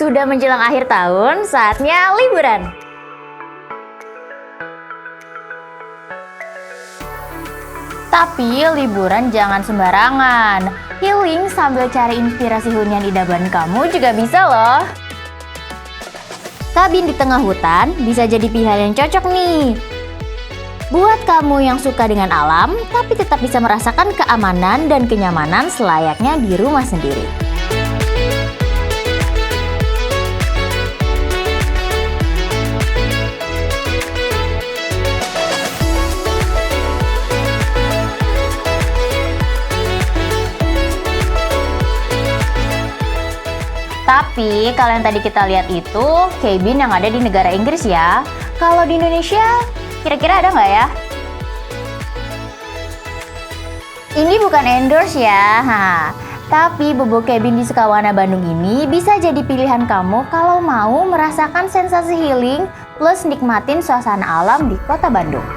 Sudah menjelang akhir tahun, saatnya liburan. Tapi liburan jangan sembarangan. Healing sambil cari inspirasi hunian idaman kamu juga bisa loh. Kabin di tengah hutan bisa jadi pilihan yang cocok nih. Buat kamu yang suka dengan alam, tapi tetap bisa merasakan keamanan dan kenyamanan selayaknya di rumah sendiri. Tapi kalau yang tadi kita lihat itu cabin yang ada di negara Inggris ya. Kalau di Indonesia kira-kira ada nggak ya? Ini bukan endorse ya. Tapi Bobo Cabin di Sukawana Bandung ini bisa jadi pilihan kamu kalau mau merasakan sensasi healing plus nikmatin suasana alam di kota Bandung.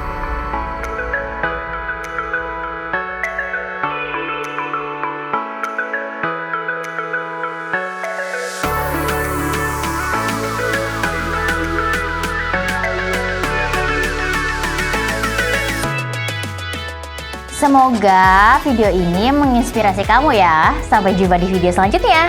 Semoga video ini menginspirasi kamu ya. Sampai jumpa di video selanjutnya.